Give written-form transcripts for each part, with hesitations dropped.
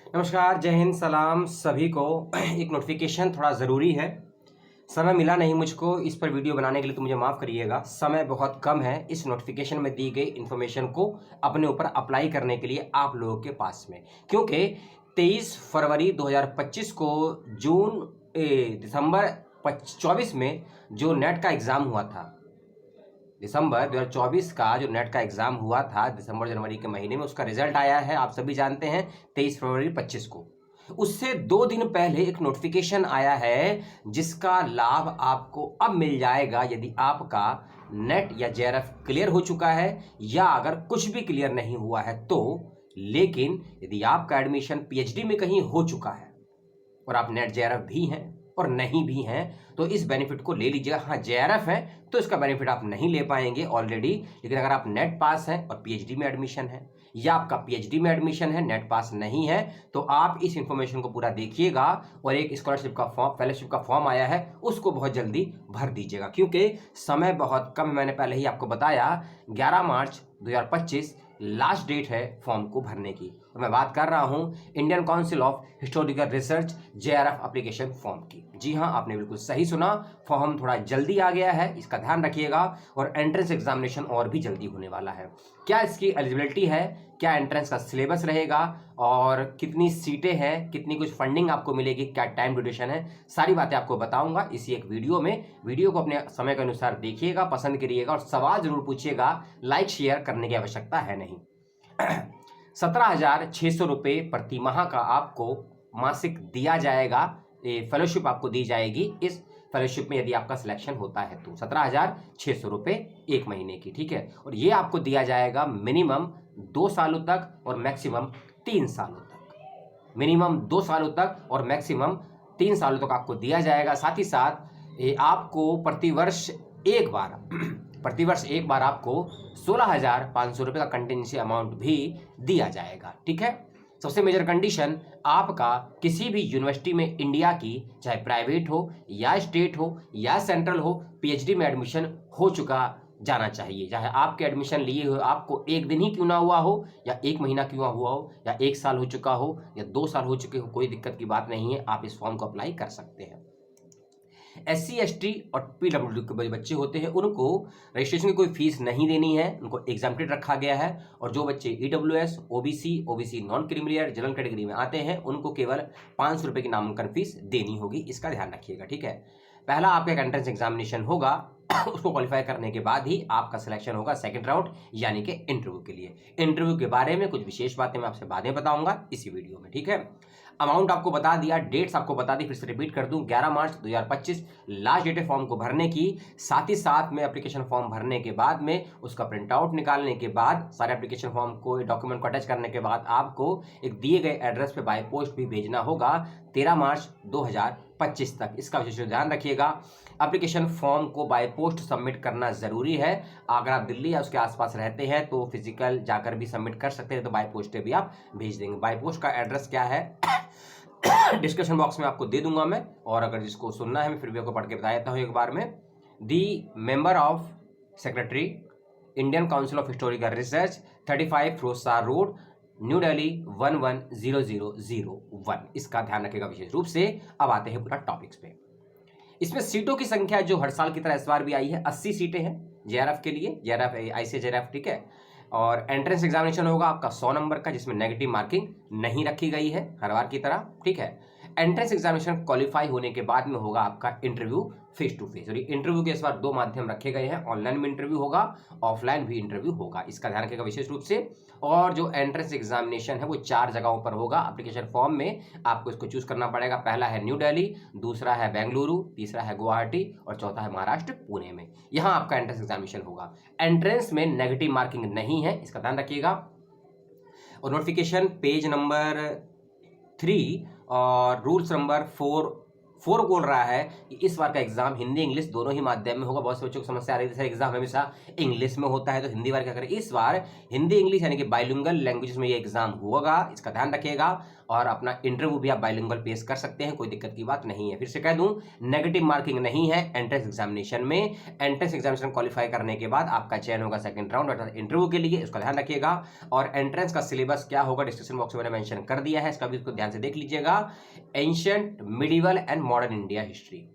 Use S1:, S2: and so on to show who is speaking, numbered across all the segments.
S1: नमस्कार, जय हिंद, सलाम सभी को। एक नोटिफिकेशन थोड़ा ज़रूरी है। समय मिला नहीं मुझको इस पर वीडियो बनाने के लिए, तो मुझे माफ़ करिएगा। समय बहुत कम है इस नोटिफिकेशन में दी गई इन्फॉर्मेशन को अपने ऊपर अप्लाई करने के लिए आप लोगों के पास में, क्योंकि 23 फरवरी 2025 को दिसंबर 24 में जो नेट का एग्ज़ाम हुआ था, दिसंबर 2024 का जो नेट का एग्ज़ाम हुआ था दिसंबर जनवरी के महीने में, उसका रिजल्ट आया है, आप सभी जानते हैं, 23 फरवरी 25 को। उससे 2 दिन पहले एक नोटिफिकेशन आया है जिसका लाभ आपको अब मिल जाएगा यदि आपका नेट या जेआरएफ क्लियर हो चुका है, या अगर कुछ भी क्लियर नहीं हुआ है तो। लेकिन यदि आपका एडमिशन पीएचडी में कहीं हो चुका है और आप नेट जेआरएफ भी हैं और नहीं भी हैं, तो इस बेनिफिट को ले लीजिएगा। हाँ, जेआरएफ है तो इसका बेनिफिट आप नहीं ले पाएंगे ऑलरेडी, लेकिन अगर आप नेट पास हैं और पीएचडी में एडमिशन है, या आपका पीएचडी में एडमिशन है, नेट पास नहीं है, तो आप इस इंफॉर्मेशन को पूरा देखिएगा और एक स्कॉलरशिप का फॉर्म, फेलोशिप का फॉर्म आया है, उसको बहुत जल्दी भर दीजिएगा, क्योंकि समय बहुत कम है। मैंने पहले ही आपको बताया 11 मार्च 2025 लास्ट डेट है फॉर्म को भरने की। और मैं बात कर रहा हूं Indian council of historical research JRF application form की। जी हां, आपने बिल्कुल सही सुना, फॉर्म थोड़ा जल्दी आ गया है, इसका ध्यान रखिएगा। और एंट्रेंस एग्जामिनेशन और भी जल्दी होने वाला है। क्या इसकी एलिजिबिलिटी है, क्या एंट्रेंस का सिलेबस रहेगा, और कितनी सीटें हैं, कितनी कुछ फंडिंग आपको मिलेगी, क्या टाइम ड्यूरेशन है, सारी बातें आपको बताऊंगा इसी एक वीडियो में। वीडियो को अपने समय के अनुसार देखिएगा, पसंद करिएगा और सवाल जरूर पूछिएगा। लाइक शेयर करने की आवश्यकता है नहीं। 17,600 रुपये प्रति माह का आपको मासिक दिया जाएगा। ये फेलोशिप आपको दी जाएगी। इस फेलोशिप में यदि आपका सिलेक्शन होता है तो 17,600 रुपये एक महीने की, ठीक है। और ये आपको दिया जाएगा मिनिमम 2 सालों तक और मैक्सिमम 3 सालों तक। मिनिमम 2 सालों तक और मैक्सिमम 3 सालों तक आपको दिया जाएगा। साथ ही साथ ये आपको प्रतिवर्ष एक बार आपको 16,500 रुपये का कंटिजेंसी अमाउंट भी दिया जाएगा, ठीक है। सबसे मेजर कंडीशन, आपका किसी भी यूनिवर्सिटी में इंडिया की, चाहे प्राइवेट हो या स्टेट हो या सेंट्रल हो, पीएचडी में एडमिशन हो चुका जाना चाहिए। चाहे आपके एडमिशन लिए हुए आपको 1 दिन ही क्यों ना हुआ हो, या 1 महीना क्यों ना हुआ हो, या 1 साल हो चुका हो, या 2 साल हो चुके हो, कोई दिक्कत की बात नहीं है, आप इस फॉर्म को अप्लाई कर सकते हैं। SC ST और PWD के बच्चे होते हैं, उनको रजिस्ट्रेशन की कोई फीस नहीं देनी है, उनको एग्जाम्प्टेड रखा गया है। और जो बच्चे EWS, OBC non creamy layer general category में आते हैं, उनको केवल 500 रुपये की नामांकन फीस देनी होगी, इसका ध्यान रखिएगा, ठीक है। पहला आपका एक एंट्रेंस एग्जामिनेशन होगा, उसको क्वालिफाई करने के बाद ही आपका सिलेक्शन होगा सेकंड राउंड यानी कि इंटरव्यू के लिए। इंटरव्यू के बारे में कुछ विशेष बातें मैं आपसे बातें बताऊंगा इसी वीडियो में, ठीक है। अमाउंट आपको बता दिया, डेट्स आपको बता दी, फिर से रिपीट कर दूं, 11 मार्च 2025 लास्ट डेट है फॉर्म को भरने की। साथ ही साथ में एप्लीकेशन फॉर्म भरने के बाद में उसका प्रिंट आउट निकालने के बाद, सारे एप्लीकेशन फॉर्म को, डॉक्यूमेंट को अटैच करने के बाद आपको एक दिए गए एड्रेस पे बाय पोस्ट भी भेजना होगा 13 मार्च 2025 तक। इसका विशेष ध्यान रखिएगा। एप्लीकेशन फॉर्म को बाय पोस्ट सबमिट करना जरूरी है। अगर आप दिल्ली या उसके आसपास रहते हैं तो फिजिकल जाकर भी सबमिट कर सकते हैं, तो बाय पोस्ट भी आप भेज देंगे। बाय पोस्ट का एड्रेस क्या है डिस्क्रिप्शन बॉक्स में आपको दे दूंगा मैं, और अगर जिसको सुनना है मैं फिर भी आपको पढ़ के बता देता हूँ एक बार में। The member of secretary Indian council of historical research 35 Firozshah road new Delhi 110001। इसका ध्यान रखेगा विशेष रूप से। अब आते हैं पूरा टॉपिक्स पे। इसमें सीटों की संख्या जो हर साल की तरह इस बार भी आई है, 80 सीटें हैं जेआरएफ के लिए, जेआरएफ आईसीए जेआरएफ, ठीक है। और एंट्रेंस एग्जामिनेशन होगा आपका 100 नंबर का, जिसमें नेगेटिव मार्किंग नहीं रखी गई है हर बार की तरह, ठीक है। एंट्रेंस एग्जामिनेशन क्वालिफाई होने के बाद में होगा आपका इंटरव्यू फेस टू फेस। और इंटरव्यू के इस बार 2 माध्यम रखे गए हैं, ऑनलाइन भी इंटरव्यू होगा, ऑफलाइन भी इंटरव्यू होगा, इसका ध्यान रखिएगा विशेष रूप से। और जो एंट्रेंस एग्जामिनेशन है वो 4 जगहों पर होगा। एप्लीकेशन फॉर्म में आपको इसको चूज करना पड़ेगा। पहला है न्यू दिल्ली, दूसरा है बेंगलुरु, तीसरा है गुवाहाटी और चौथा है महाराष्ट्र पुणे में। यहाँ आपका एंट्रेंस एग्जामिनेशन होगा। एंट्रेंस में नेगेटिव मार्किंग नहीं है, इसका ध्यान रखिएगा। और नोटिफिकेशन पेज नंबर 3 और रूल्स नंबर 4 बोल रहा है कि इस बार का एग्जाम हिंदी इंग्लिश दोनों ही माध्यम में होगा। बहुत से बच्चों को समस्या आ रही है सर एग्जाम हमेशा इंग्लिश में होता है तो हिंदी बार क्या करें, इस बार हिंदी इंग्लिश यानी कि बाइलिंगुअल लैंग्वेजेस में ये एग्जाम होगा, इसका ध्यान रखिएगा। और अपना इंटरव्यू भी आप बाइलिंगुअल पेश कर सकते हैं, कोई दिक्कत की बात नहीं है। फिर से कह दूं, नेगेटिव मार्किंग नहीं है एंट्रेंस एग्जामिनेशन में। एंट्रेंस एग्जामिनेशन क्वालिफाई करने के बाद आपका चयन होगा सेकंड राउंड अर्थात इंटरव्यू के लिए, इसका ध्यान रखिएगा। और एंट्रेंस का सिलेबस क्या होगा डिस्क्रिप्शन बॉक्स में मैंने मेंशन कर दिया है, इसका भी इसको ध्यान से देख लीजिएगा। Ancient, medieval and modern India history,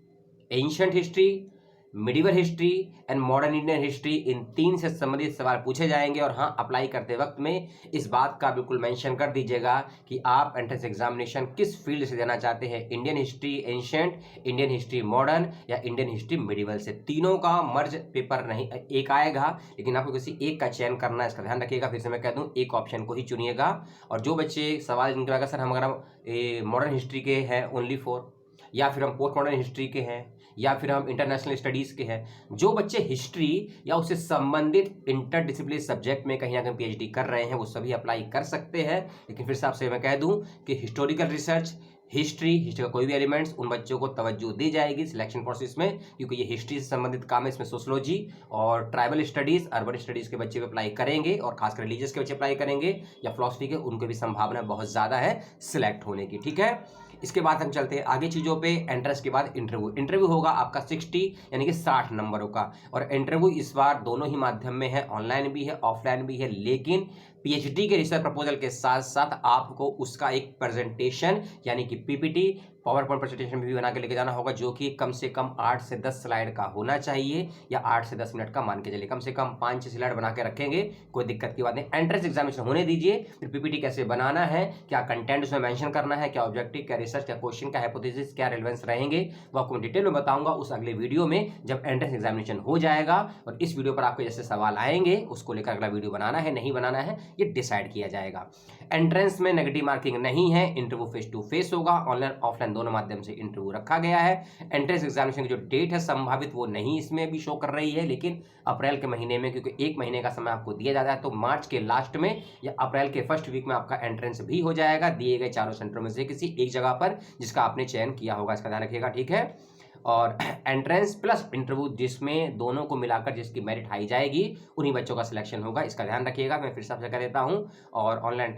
S1: ancient history, medieval history and modern Indian history, in 3 से संबंधित सवाल पूछे जाएंगे। और हाँ, अप्लाई करते वक्त में इस बात का बिल्कुल मेंशन कर दीजिएगा कि आप एंट्रेंस एग्जामिनेशन किस फील्ड से देना चाहते हैं, Indian history ancient, Indian history modern या इंडियन हिस्ट्री मिडिवल से। तीनों का मर्ज पेपर नहीं एक आएगा, लेकिन आपको किसी एक का चयन करना है, इसका ध्यान रखिएगा। फिर से मैं कह दूं, एक ऑप्शन को ही चुनिएगा। और जो बच्चे सवाल जिनके लगा सर हम अगर मॉडर्न हिस्ट्री के हैं ओनली 4, या फिर हम पोस्ट मॉडर्न हिस्ट्री के हैं, या फिर हम इंटरनेशनल स्टडीज़ के हैं, जो बच्चे हिस्ट्री या उससे संबंधित इंटरडिसिप्लिनरी सब्जेक्ट में कहीं ना कहीं पीएचडी कर रहे हैं, वो सभी अप्लाई कर सकते हैं। लेकिन फिर से आपसे मैं कह दूं कि हिस्टोरिकल रिसर्च, हिस्ट्री का कोई भी एलिमेंट्स, उन बच्चों को तवज्जो दी जाएगी सिलेक्शन प्रोसेस में, क्योंकि ये हिस्ट्री से संबंधित काम है। इसमें सोशोलॉजी और ट्राइबल स्टडीज़, अर्बन स्टडीज़ के बच्चे भी अप्लाई करेंगे, और खासकर रिलीजियस के बच्चे अप्लाई करेंगे या फिलॉसफी के, उनको भी संभावना बहुत ज़्यादा है सिलेक्ट होने की, ठीक है। इसके बाद हम चलते हैं आगे चीज़ों पे। एंट्रेंस के बाद इंटरव्यू होगा आपका 60 यानी कि 60 नंबरों का। और इंटरव्यू इस बार दोनों ही माध्यम में है, ऑनलाइन भी है ऑफलाइन भी है। लेकिन पीएचडी के रिसर्च प्रपोजल के साथ साथ आपको उसका एक प्रेजेंटेशन यानी कि पीपीटी, पावर पॉइंट प्रेजेंटेशन भी बना के लेके जाना होगा, जो कि कम से कम 8 से 10 स्लाइड का होना चाहिए, या 8 से 10 मिनट का मान के चलिए। कम से कम 5-6 स्लाइड बना के रखेंगे, कोई दिक्कत की बात नहीं। एंट्रेंस एग्जामिनेशन होने दीजिए, फिर पीपीटी कैसे बनाना है, क्या कंटेंट उसमें मेंशन करना है, क्या ऑब्जेक्टिव, क्या रिसर्च, क्या क्वेश्चन, क्या हाइपोथेसिस, क्या रेलेवेंस रहेंगे, वो आपको डिटेल में बताऊंगा उस अगले वीडियो में, जब एंट्रेंस एग्जामिनेशन हो जाएगा। और इस वीडियो पर आपके जैसे सवाल आएंगे, उसको लेकर अगला वीडियो बनाना है नहीं बनाना है ये डिसाइड किया जाएगा। एंट्रेंस में नेगेटिव मार्किंग नहीं है, इंटरव्यू फेस टू फेस होगा, ऑनलाइन ऑफलाइन दोनों माध्यम से इंटरव्यू रखा गया है। एंट्रेंस एग्जामिनेशन की जो डेट है संभावित वो नहीं इसमें भी शो कर रही है, लेकिन अप्रैल के महीने में, क्योंकि 1 महीने का समय आपको दिया जाता है, तो मार्च के लास्ट में या अप्रैल के फर्स्ट वीक में आपका एंट्रेंस भी हो जाएगा, दिए गए 4 सेंटरों में से किसी एक जगह पर जिसका आपने चयन किया होगा, इसका ध्यान रखिएगा, ठीक है। और एंट्रेंस प्लस इंटरव्यू जिसमें दोनों को मिलाकर जिसकी मेरिट हाई जाएगी उन्हीं बच्चों का सिलेक्शन होगा, इसका ध्यान रखिएगा। मैं फिर से आपसे कह देता हूं। और ऑनलाइन,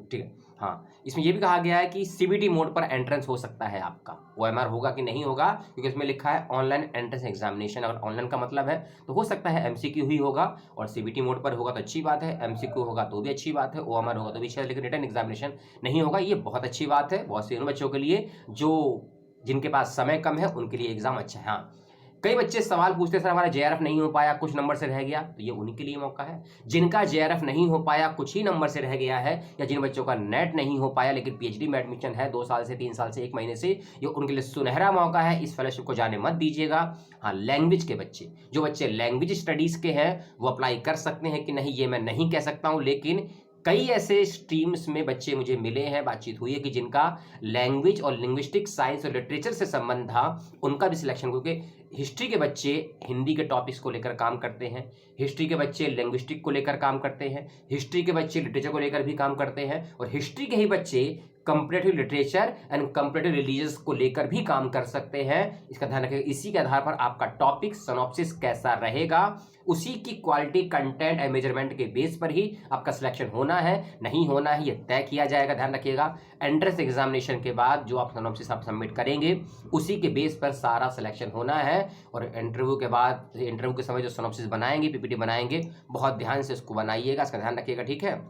S1: ठीक है, हाँ, इसमें यह भी कहा गया है कि सीबीटी मोड पर एंट्रेंस हो सकता है आपका, ओएमआर होगा कि नहीं होगा, क्योंकि इसमें लिखा है ऑनलाइन एंट्रेंस एग्जामिनेशन। अगर ऑनलाइन का मतलब है तो हो सकता है एमसीक्यू ही होगा, और सीबीटी मोड पर होगा तो अच्छी बात है, एमसीक्यू होगा तो भी अच्छी बात है, ओएमआर होगा तो भी अच्छा है, लेकिन रिटन एग्जामिनेशन नहीं होगा, ये बहुत अच्छी बात है बहुत से उन बच्चों के लिए जो जिनके पास समय कम है, उनके लिए एग्जाम अच्छा है। हाँ, कई बच्चे सवाल पूछते हैं सर हमारा जेआरएफ नहीं हो पाया, कुछ नंबर से रह गया, तो ये उन्हीं के लिए मौका है जिनका जेआरएफ नहीं हो पाया, कुछ ही नंबर से रह गया है, या जिन बच्चों का नेट नहीं हो पाया लेकिन पीएचडी में एडमिशन है 2 साल से, 3 साल से, 1 महीने से, ये उनके लिए सुनहरा मौका है। इस फेलोशिप को जाने मत दीजिएगा। हाँ, लैंग्वेज के बच्चे, जो बच्चे लैंग्वेज स्टडीज के हैं वो अप्लाई कर सकते हैं कि नहीं ये मैं नहीं कह सकता हूँ, लेकिन कई ऐसे स्ट्रीम्स में बच्चे मुझे मिले हैं, बातचीत हुई है कि जिनका लैंग्वेज और लिंग्विस्टिक साइंस और लिटरेचर से संबंध था, उनका भी सिलेक्शन, क्योंकि हिस्ट्री के बच्चे हिंदी के टॉपिक्स को लेकर काम करते हैं, हिस्ट्री के बच्चे लिंग्विस्टिक को लेकर काम करते हैं, हिस्ट्री के बच्चे लिटरेचर को लेकर भी काम करते हैं, और हिस्ट्री के ही बच्चे comparative literature and comparative religious को लेकर भी काम कर सकते हैं। इसका ध्यान रखिएगा। इसी के आधार पर आपका टॉपिक सिनॉप्सिस कैसा रहेगा, उसी की क्वालिटी, कंटेंट एंड मेजरमेंट के बेस पर ही आपका सिलेक्शन होना है नहीं होना है ये तय किया जाएगा, ध्यान रखिएगा। एंट्रेंस एग्जामिनेशन के बाद जो आप सिनॉप्सिस आप सबमिट करेंगे उसी के बेस पर सारा सिलेक्शन होना है। और इंटरव्यू के बाद, इंटरव्यू के समय जो सिनॉप्सिस बनाएंगे, पीपीटी बनाएंगे, बहुत ध्यान से उसको बनाइएगा, इसका ध्यान रखिएगा, ठीक है।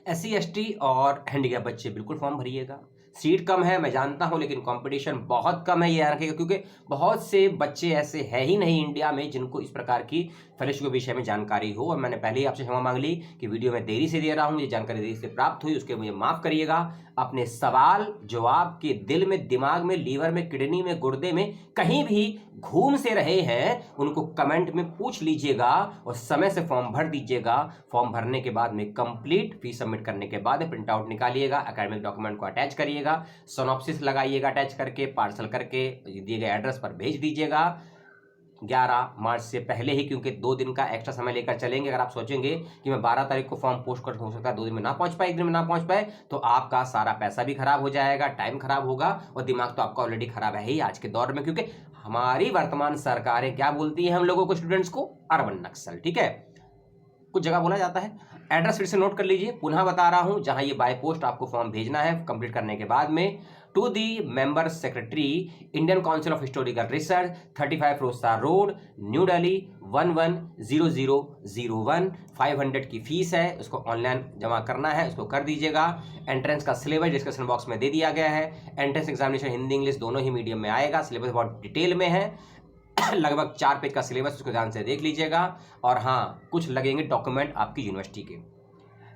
S1: SC ST और हैंडीकैप बच्चे बिल्कुल फॉर्म भरिएगा। सीट कम है मैं जानता हूं, लेकिन कंपटीशन बहुत कम है, ये याद रखिएगा, क्योंकि बहुत से बच्चे ऐसे है ही नहीं इंडिया में जिनको इस प्रकार की फेलोशिप के विषय में जानकारी हो। और मैंने पहले ही आपसे क्षमा मांग ली कि वीडियो में देरी से दे रहा हूं, ये जानकारी देरी से प्राप्त हुई, उसके मुझे माफ़ करिएगा। अपने सवाल जवाब के दिल में, दिमाग में, लीवर में, किडनी में, गुर्दे में कहीं भी घूम से रहे हैं उनको कमेंट में पूछ लीजिएगा और समय से फॉर्म भर दीजिएगा। फॉर्म भरने के बाद में कंप्लीट फीस सबमिट करने के बाद प्रिंट आउट निकालिएगा, एकेडमिक डॉक्यूमेंट को अटैच करिएगा, सिनॉप्सिस लगाइएगा अटैच करके, पार्सल करके दिए गए एड्रेस पर भेज दीजिएगा। 11 मार्च से पहले ही, क्योंकि 2 दिन का एक्स्ट्रा समय लेकर चलेंगे। अगर आप सोचेंगे कि मैं 12 तारीख को फॉर्म पोस्ट कर, हो सकता है 2 दिन में ना पहुंच पाए, 1 दिन में ना पहुंच पाए, तो आपका सारा पैसा भी खराब हो जाएगा, टाइम खराब होगा और दिमाग तो आपका ऑलरेडी खराब है ही आज के दौर में, क्योंकि हमारी वर्तमान सरकारें क्या बोलती है हम लोगों को, स्टूडेंट्स को, अर्बन नक्सल। ठीक है, कुछ जगह बोला जाता है। एड्रेस फिर से नोट कर लीजिए, पुनः बता रहा हूं, जहां ये बाय पोस्ट आपको फॉर्म भेजना है कंप्लीट करने के बाद में, to the member secretary, Indian council of historical research, 35 रोस्ता रोड, न्यू दिल्ली 110001। 500 की फीस है, उसको ऑनलाइन जमा करना है, उसको कर दीजिएगा। एंट्रेंस का सिलेबस डिस्क्रिप्शन बॉक्स में दे दिया गया है। एंट्रेंस एग्जामिनेशन हिंदी इंग्लिश दोनों ही मीडियम में आएगा। सिलेबस बहुत डिटेल में है, लगभग 4 पेज का सिलेबस, उसको ध्यान से देख लीजिएगा। और हाँ, कुछ लगेंगे डॉक्यूमेंट आपकी यूनिवर्सिटी के,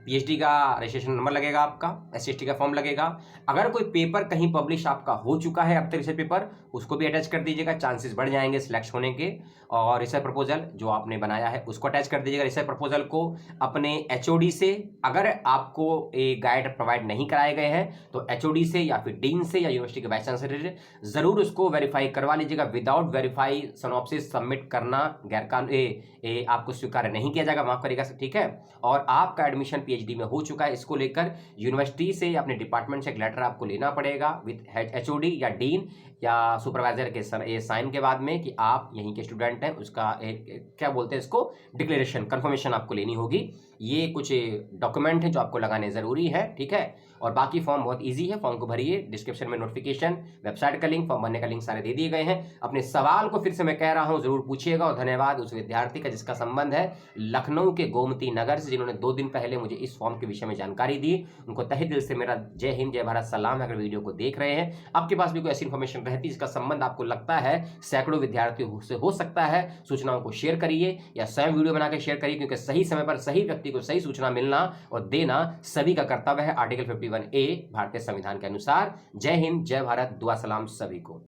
S1: पीएचडी का रजिस्ट्रेशन नंबर लगेगा, आपका एसएसटी का फॉर्म लगेगा। अगर कोई पेपर कहीं पब्लिश आपका हो चुका है अब तक रिसर्च पेपर, उसको भी अटैच कर दीजिएगा, चांसेस बढ़ जाएंगे सिलेक्ट होने के। और रिसर्च प्रपोजल जो आपने बनाया है उसको अटैच कर दीजिएगा। रिसर्च प्रपोजल को अपने एचओडी से, अगर आपको एक गाइड प्रोवाइड नहीं कराए गए हैं तो एचओडी से या फिर डीन से या यूनिवर्सिटी के वाइस चांसलर से जरूर उसको वेरीफाई करवा लीजिएगा। विदाउट वेरीफाई सिनॉप्सिस सबमिट करना गैरकानूनी, आपको स्वीकार नहीं किया जाएगा, माफ करिएगा। ठीक है, और आपका एडमिशन पीएचडी में हो चुका है, इसको लेकर यूनिवर्सिटी से या अपने डिपार्टमेंट से एक लेटर आपको लेना पड़ेगा विद एचओडी या डीन या सुपरवाइजर के साइन के बाद में कि आप यहीं के स्टूडेंट हैं, उसका क्या बोलते हैं इसको, डिक्लेरेशन, कंफर्मेशन आपको लेनी होगी। ये कुछ डॉक्यूमेंट हैं जो आपको लगाने ज़रूरी है। ठीक है, और बाकी फॉर्म बहुत इजी है, फॉर्म को भरिए, डिस्क्रिप्शन में नोटिफिकेशन, वेबसाइट का लिंक, फॉर्म भरने का लिंक सारे दे दिए गए हैं। अपने सवाल को फिर से मैं कह रहा हूं जरूर पूछिएगा। और धन्यवाद उस विद्यार्थी का जिसका संबंध है लखनऊ के गोमती नगर से, जिन्होंने 2 दिन पहले मुझे इस फॉर्म के विषय में जानकारी दी। उनको तहे दिल से मेरा जय हिंद जय भारत सलाम है। अगर वीडियो को देख रहे हैं, आपके पास भी कोई ऐसी इन्फॉर्मेशन रहती है जिसका संबंध आपको लगता है सैकड़ों विद्यार्थियों से हो सकता है, सूचनाओं को शेयर करिए या स्वयं वीडियो बनाकर शेयर करिए, क्योंकि सही समय पर सही व्यक्ति को सही सूचना मिलना और देना सभी का कर्तव्य है आर्टिकल 51A भारतीय संविधान के अनुसार। जय हिंद जय भारत, दुआ सलाम सभी को।